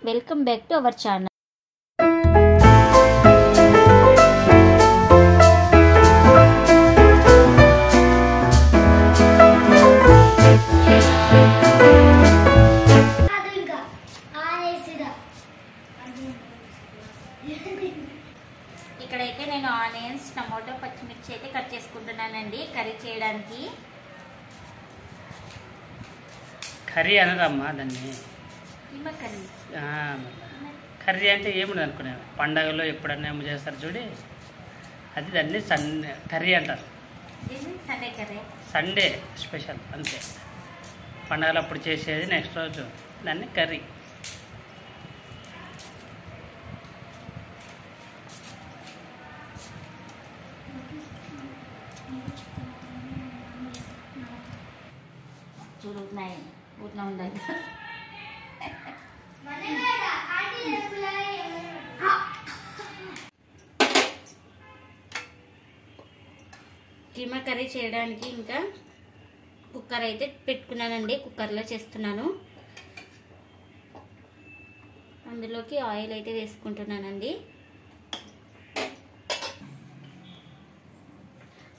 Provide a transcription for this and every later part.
Welcome back to our channel. ఇక్కడైతే నేను onions, tomato, పచ్చిమిర్చి అయితే కట్ చేసుకుంటున్నానండి కర్రీ చేయడానికి. కర్రీ అనదమ్మా దాన్ని, కర్రీ అంటే ఏముండదు అనుకునే. పండగలో ఎప్పుడన్నా ఏమో చేస్తారు చూడి, అది దాన్ని కర్రీ అంటారు. సండే స్పెషల్ అంతే. పండగలు అప్పుడు చేసేది, నెక్స్ట్ రోజు దాన్ని కర్రీ. చూడున్నాయి ఊట్లా ఉండాలి. కీమా కర్రీ చేయడానికి ఇంకా కుక్కర్ అయితే పెట్టుకున్నానండి. కుక్కర్లో చేస్తున్నాను. అందులోకి ఆయిల్ అయితే వేసుకుంటున్నానండి.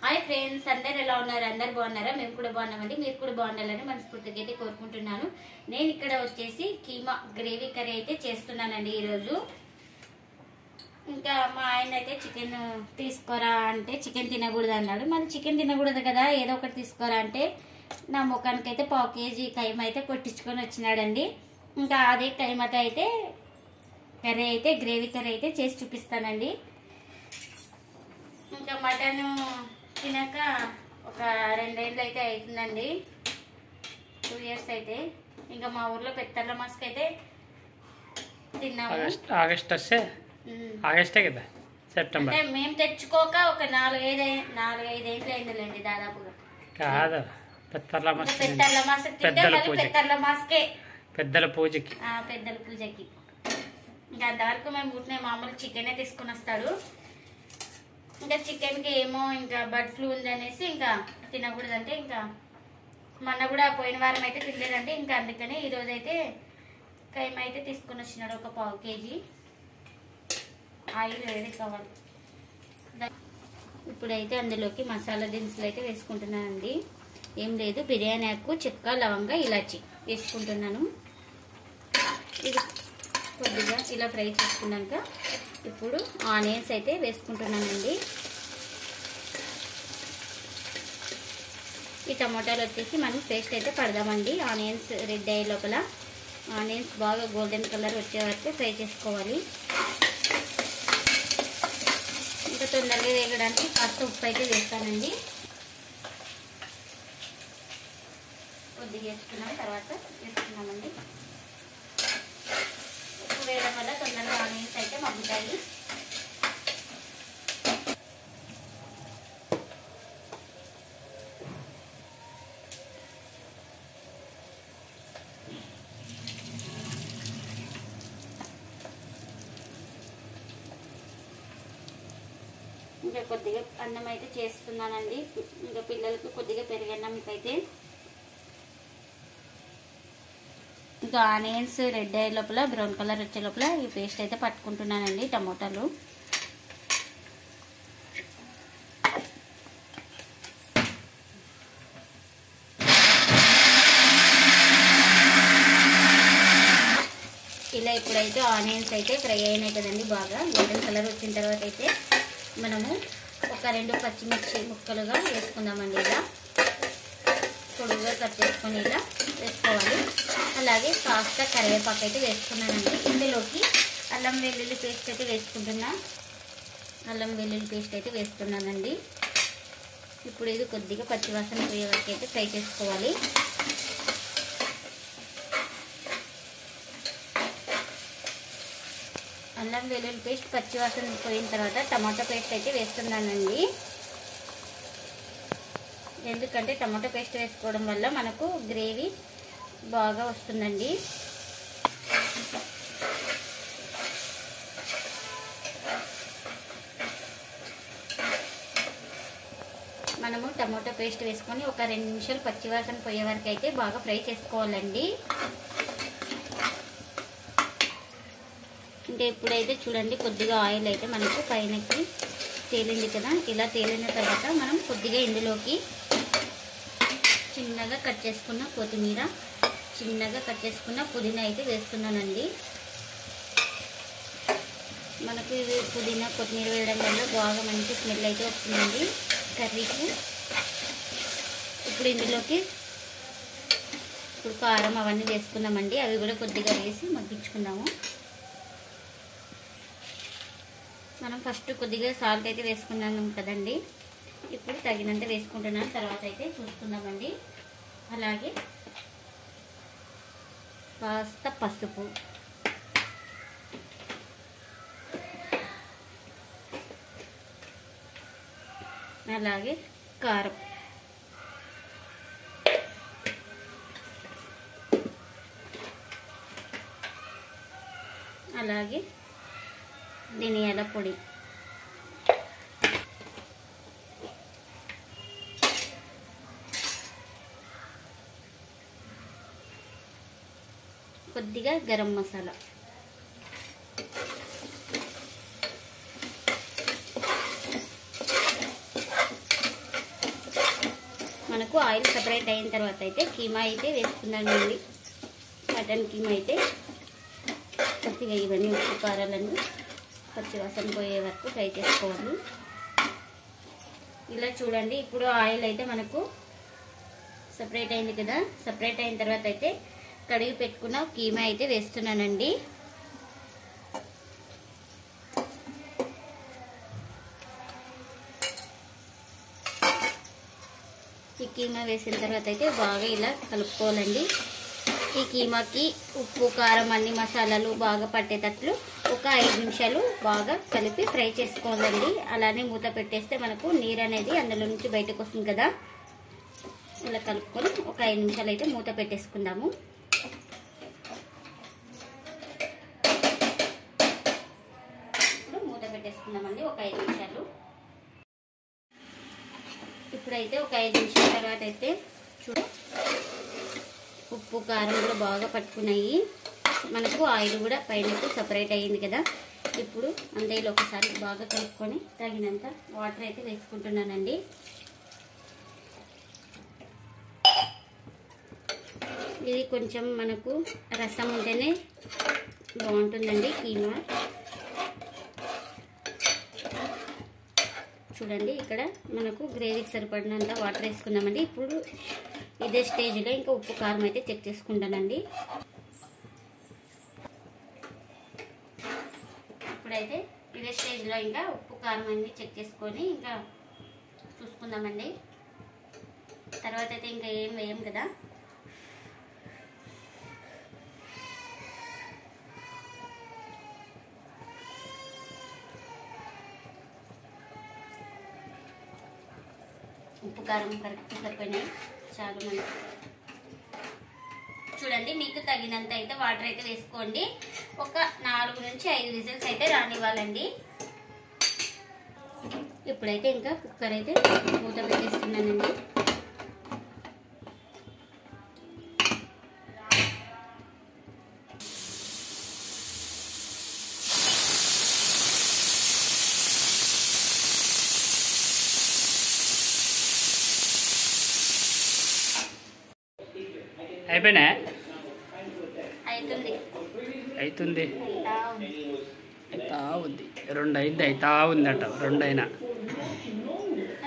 హాయ్ ఫ్రెండ్స్, అందరు ఎలా ఉన్నారు? అందరు బాగున్నారా? మేము కూడా బాగున్నామండి. మీరు కూడా బాగుండాలని మనస్ఫూర్తిగా అయితే కోరుకుంటున్నాను. నేను ఇక్కడ వచ్చేసి కీమా గ్రేవీ కర్రీ అయితే చేస్తున్నానండి ఈరోజు. ఇంకా మా ఆయన అయితే చికెన్ తీసుకోరా అంటే చికెన్ తినకూడదు అన్నాడు. మరి చికెన్ తినకూడదు కదా, ఏదో ఒకటి తీసుకోరా అంటే నా ముఖానికి అయితే 1/2 కేజీ కైమ అయితే కొట్టించుకొని వచ్చినాడండి. ఇంకా అదే కైమతో అయితే కర్రీ అయితే గ్రేవీ కర్రీ అయితే చేసి చూపిస్తానండి. ఇంకా మటన్ తినాక ఒక 2 ఏళ్ళు అయితే అవుతుందండి, 2 ఇయర్స్ అయితే. ఇంకా మా ఊర్లో పెద్దల మాస్క్ అయితే తిన్నాము. ఆగస్టే కదా, సెప్టెంబర్. అంటే మేము తెచ్చుకోక ఒక 4-5 ఏళ్ళు అయిందిలేండి దాదాపుగా. కాదు, పెద్దల మాస్క్ పెద్దల పూజకి. పెద్దల పూజకి ఇంకా అంతవరకు మేము పుట్టిన మామూలు చికెనే తీసుకుని వస్తాడు. ఇంకా చికెన్కి ఏమో ఇంకా బర్డ్ ఫ్లూ ఉందనేసి ఇంకా తినకూడదు అంటే, ఇంకా మొన్న కూడా పోయిన వారం అయితే తినలేదంటే, ఇంకా అందుకని ఈరోజు అయితే కైమ అయితే తీసుకొని వచ్చినాడు ఒక 1/2 కేజీ. ఆయిల్ వేడి కావాలి. ఇప్పుడైతే అందులోకి మసాలా దినుసులు అయితే వేసుకుంటున్నానండి. ఏం లేదు, బిర్యానీ ఆకు, చెక్క, లవంగ, ఇలాచి వేసుకుంటున్నాను. ఇది కొద్దిగా ఇలా ఫ్రై చేసుకున్నాక ఇప్పుడు ఆనియన్స్ అయితే వేసుకుంటున్నానండి. ఈ టమాటాలు వచ్చేసి మనం పేస్ట్ అయితే పడదామండి. ఆనియన్స్ రెడ్ అయ్యే లోపల ఆనియన్స్ బాగా గోల్డెన్ కలర్ వచ్చే వరకు ఫ్రై చేసుకోవాలి. ఇంకా తొందరగా వేయడానికి కాస్త ఉప్పు అయితే వేస్తానండి. కొద్దిగా వేసుకున్నాం, తర్వాత వేసుకున్నామండి. ఉప్పు వేయడం వల్ల తొందరగా ఆనియన్స్ అయితే మగ్గుతాయి. ఇంకా కొద్దిగా అన్నం అయితే చేస్తున్నానండి. ఇంకా పిల్లలకు కొద్దిగా పెరుగన్నం అయితే. ఇంకా ఆనియన్స్ రెడ్ అయ్యే లోపల, బ్రౌన్ కలర్ వచ్చే లోపల ఈ పేస్ట్ అయితే పట్టుకుంటున్నానండి, టమోటాలు. ఇలా ఇప్పుడైతే ఆనియన్స్ అయితే ఫ్రై అయినాయి కదండి, బాగా గోల్డెన్ కలర్ వచ్చిన తర్వాత అయితే మనము ఒక 2 పచ్చిమిర్చి ముక్కలుగా వేసుకుందామండి. ఇలా పొడుగుగా కట్ చేసుకొని ఇలా వేసుకోవాలి. అలాగే కాస్త కరివేపాకు అయితే వేసుకున్నానండి. ఇందులోకి అల్లం వెల్లుల్లి పేస్ట్ అయితే వేస్తున్నానండి. ఇప్పుడు ఇది కొద్దిగా పచ్చివాసన పోయే వరకు అయితే ఫ్రై చేసుకోవాలి. అల్లం వెల్లుల్లి పేస్ట్ పచ్చివాసన పోయిన తర్వాత టమాటో పేస్ట్ అయితే వేస్తున్నానండి. ఎందుకంటే టమాటో పేస్ట్ వేసుకోవడం వల్ల మనకు గ్రేవీ బాగా వస్తుందండి. మనము టమాటో పేస్ట్ వేసుకొని ఒక 2 నిమిషాలు పచ్చివాసన పోయే వరకు అయితే బాగా ఫ్రై చేసుకోవాలండి. ఇంకా ఇప్పుడైతే చూడండి కొద్దిగా ఆయిల్ అయితే మనకు పైనకి తేలింది కదా. ఇలా తేలిన తర్వాత మనం కొద్దిగా ఇందులోకి చిన్నగా కట్ చేసుకున్న కొత్తిమీర, చిన్నగా కట్ చేసుకున్న పుదీనా అయితే వేస్తున్నానండి. మనకు ఇది పుదీనా కొత్తిమీర వేయడం వల్ల బాగా మంచి స్మెల్ అయితే వస్తుందండి కర్రీకి. ఇప్పుడు ఇందులోకి కారం అవన్నీ వేసుకుందామండి. అవి కూడా కొద్దిగా వేసి మగ్గించుకుందాము. మనం ఫస్ట్ కొద్దిగా సాల్ట్ అయితే వేసుకున్నాము కదండి. ఇప్పుడు తగినంత వేసుకుంటున్నాను, తర్వాత అయితే చూసుకుందామండి. అలాగే కాస్త పసుపు, అలాగే కారం, అలాగే ధనియాల పొడి, కొద్దిగా గరం మసాలా, మనకు ఆయిల్ సపరేట్ అయిన తర్వాత అయితే కీమా అయితే వేసుకున్నానండి. మటన్ కీమా అయితే కొద్దిగా ఇవన్నీ ఉప్పు కారాలన్నీ పచ్చివాసన పోయే వరకు ఫ్రై చేసుకోవాలి. ఇలా చూడండి. ఇప్పుడు ఆయిల్ అయితే మనకు సపరేట్ అయింది కదా. సపరేట్ అయిన తర్వాత అయితే కడిగి పెట్టుకున్న కీమా అయితే వేస్తున్నానండి. ఈ కీమా వేసిన తర్వాత అయితే బాగా ఇలా కలుపుకోవాలండి. ఈ కీమాకి ఉప్పు కారం అన్ని మసాలాలు బాగా పట్టేటట్లు ఒక 5 నిమిషాలు బాగా కలిపి ఫ్రై చేసుకోవాలండి. అలానే మూత పెట్టేస్తే మనకు నీరు అనేది అందులో నుంచి బయటకు వస్తుంది కదా. ఇలా కలుపుకొని ఒక 5 నిమిషాలు అయితే మూత పెట్టేసుకుందాము. ఇప్పుడు మూత పెట్టేసుకుందామండి ఒక 5 నిమిషాలు. ఇప్పుడైతే ఒక 5 నిమిషాల తర్వాత అయితే ఉప్పు కారం కూడా బాగా పట్టుకున్నాయి. మనకు ఆయిల్ కూడా పైనకు సపరేట్ అయ్యింది కదా. ఇప్పుడు అంతేలో ఒకసారి బాగా కలుపుకొని తగినంత వాటర్ అయితే వేసుకుంటున్నానండి. ఇది కొంచెం మనకు రసం ఉంటేనే బాగుంటుందండి కీమా. చూడండి ఇక్కడ మనకు గ్రేవీకి సరిపడినంత వాటర్ వేసుకుందామండి. ఇప్పుడు ఇదే స్టేజ్లో ఇంకా ఉప్పు కారం అయితే చెక్ చేసుకుంటానండి. ఇప్పుడైతే ఇదే స్టేజ్లో ఇంకా ఉప్పు కారం అన్ని చెక్ చేసుకొని ఇంకా చూసుకుందామండి. తర్వాత అయితే ఇంకా ఏం వేయం కదా. ఉప్పు కారం కరెక్ట్ సరిపోయినాయి, చాలు మనకి. చూడండి మీకు తగినంత అయితే వాటర్ అయితే వేసుకోండి. ఒక 4 నుంచి 5 విజిల్స్ అయితే రానివ్వాలండి. ఇప్పుడైతే ఇంకా కుక్కర్ అయితే మూత పెట్టేస్తున్నానండి. అయిపోయినా అవుతుంది అవుతుంది అవుతా ఉంది. 2 అయింది, అవుతా ఉందట. 2 అయినా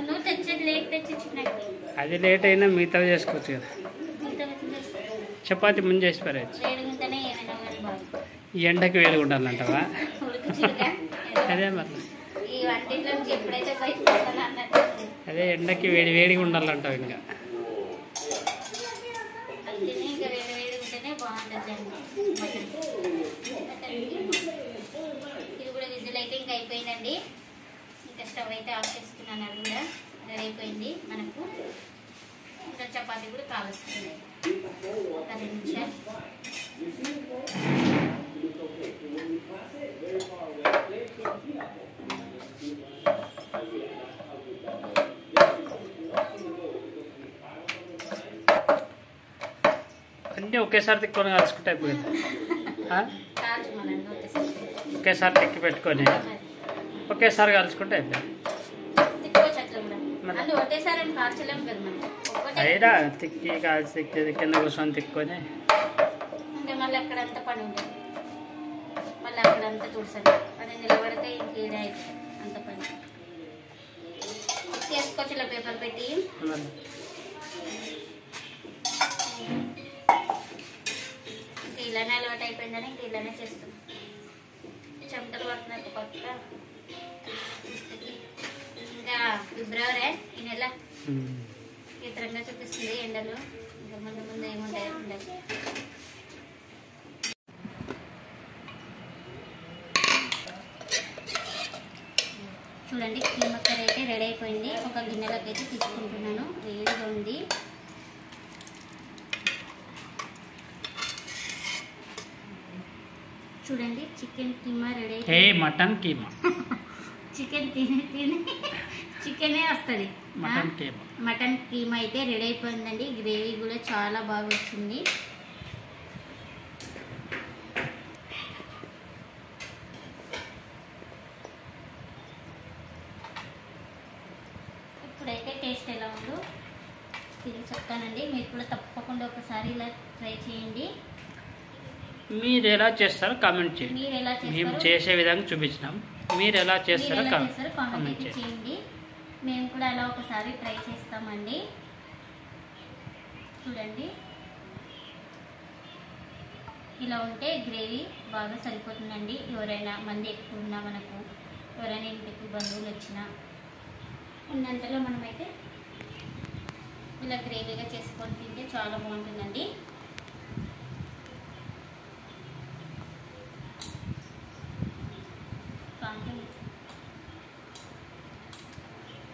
నువ్వు తెచ్చేది లేట్ తెచ్చిచ్చినట్టు అది లేట్ అయినా మిగతా చేసుకోవచ్చు కదా. చపాతి ముందు చేసి పారేయచ్చు. వేడిగుంటేనే ఏమైనా కానీ బాగుంది. ఈ ఎండకి వేడిగా ఉండాలంటావా? ఉడుకుచిలుగా అదే మరి, ఈ వంటింట్లో నుంచి ఎప్పుడైతే బయటకు వస్తానో అన్నట్టు అదే ఎండకి వేడిగా ఉండాలంటావు. ఇంకా అందుకనే ఇంకా వేడి ఉంటేనే బాగుంటుంది అండి. ఇది కూడా విజిల్ అయితే ఇంకా అయిపోయిందండి. ఇంకా స్టవ్ అయితే ఆఫ్ చేసుకున్నాను. అది కూడా రెడీ అయిపోయింది. మనకు ఇంకా చపాతీ కూడా కావస్తుంది. ఒక 2 నిమిషాలు. అన్నీ ఒకేసారి తిక్కుని కాల్చుకుంటే అయిపోయింది. కాల్చు మళ్ళీ ఒకేసారి తిక్కి పెట్టుకొని ఒకేసారి కలుసుకుంటే అయిపోయింది. తిప్పుకోవచ్చు అట్లా కూడా. అంటే ఒకటేసారి అని కాల్చలేము కదా మనం. ఒక్కటే అయినా తిక్కి కాల్చి తిక్కి కింద కూర్చొని తిక్కొని అంటే మళ్ళీ అక్కడంతా పని ఉంటుంది, మళ్ళీ అక్కడంతా చూసాను అది నిలబడితే ఇంకేడ అంత పని. వేసుకోవచ్చు ఇలా పేపర్ పెట్టి. ఇంకా ఇలానే అలవాటు అయిపోయిందని ఇంక ఇలానే చేస్తాం. చెమటలు పడుతున్నాయి ఒక పక్క. ఇంకా ఫిబ్రవరి ఈ నెల ఇతరంగా చూపిస్తుంది ఎండలు. ఇంకా ముందు ముందు ఏముంటాయి ఎండలు. చూడండి కీమా కర్రీ అయితే రెడీ అయిపోయింది. ఒక గిన్నెలోకి అయితే తీసుకుంటున్నాను, వేడిగా ఉంది. చూడండి చికెన్ కీమా రెడీ అయిపోయింది. మటన్ కీమా చికెన్ తిని తిని చికెనే వస్తుంది. మటన్ కీమా అయితే రెడీ అయిపోయిందండి. గ్రేవీ కూడా చాలా బాగా వచ్చింది. ఇప్పుడైతే టేస్ట్ ఎలా ఉందో తిరిగి చెప్తానండి. మీరు కూడా తప్పకుండా ఒకసారి ఇలా ట్రై చేయండి. మీరు ఎలా చేస్తారో కామెంట్ చేయండి. మీరు ఎలా మేము చేస్తారో చేసే విధంగా చూపించినాం. మీరు ఎలా చేస్తారో కామెంట్ కామెంట్ చేయండి. చేయండి. మేము కూడా అలా ఒకసారి ట్రై చేస్తామండి. చూడండి ఇలా ఉంటే గ్రేవీ బాగా సరిపోతుందండి. ఎవరైనా మంది ఎక్కువ ఉన్నా, మనకు ఎవరైనా ఇంటికి బంధువులు వచ్చినా ఉన్నంతలో మనమైతే ఇలా గ్రేవీగా చేసుకొని తింటే చాలా బాగుంటుందండి.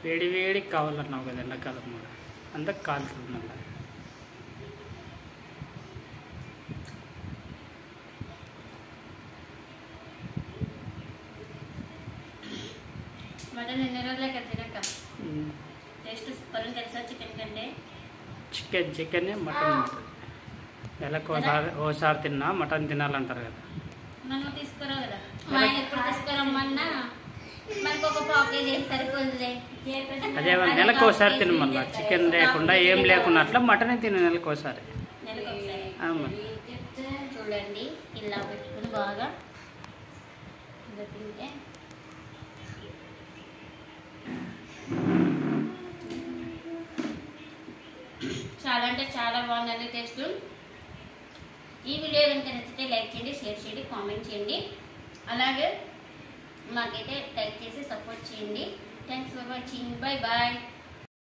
వేడి వేడి కావాలన్నావు కదా ఎండాకాలం కూడా అంతా కాలుతుంది. మళ్ళీ మటన్ ఎన్ని రోజులకి తినక టేస్ట్ సూపర్ ఉంది తెలుసా చికెన్ కంటే. చికెన్ మటన్ నెలకు ఓసారి తిన్నా మటన్ తినాలంటారు కదా. మనం తీసుకురావు కదా, మా ఆయన ఎప్పుడు తీసుకురమ్మన్నా మనకు ఒక పావు కేజీ సరిపోతుందిలే. అదే నెలకు ఒకసారి తిన, మళ్ళీ చికెన్ లేకుండా ఏం లేకుండా అట్లా మటనే తిన నెలకు ఒకసారి. చూడండి ఇలా పెట్టుకుని బాగా ఇలా తింటే చాలా అంటే చాలా బాగుందండి టేస్ట్. ఈ వీడియో కనుక నచ్చితే లైక్ చేయండి, షేర్ చేయండి, కామెంట్ చేయండి. అలాగే మాకైతే లైక్ చేసి సపోర్ట్ చేయండి. Thanks for watching. Bye bye.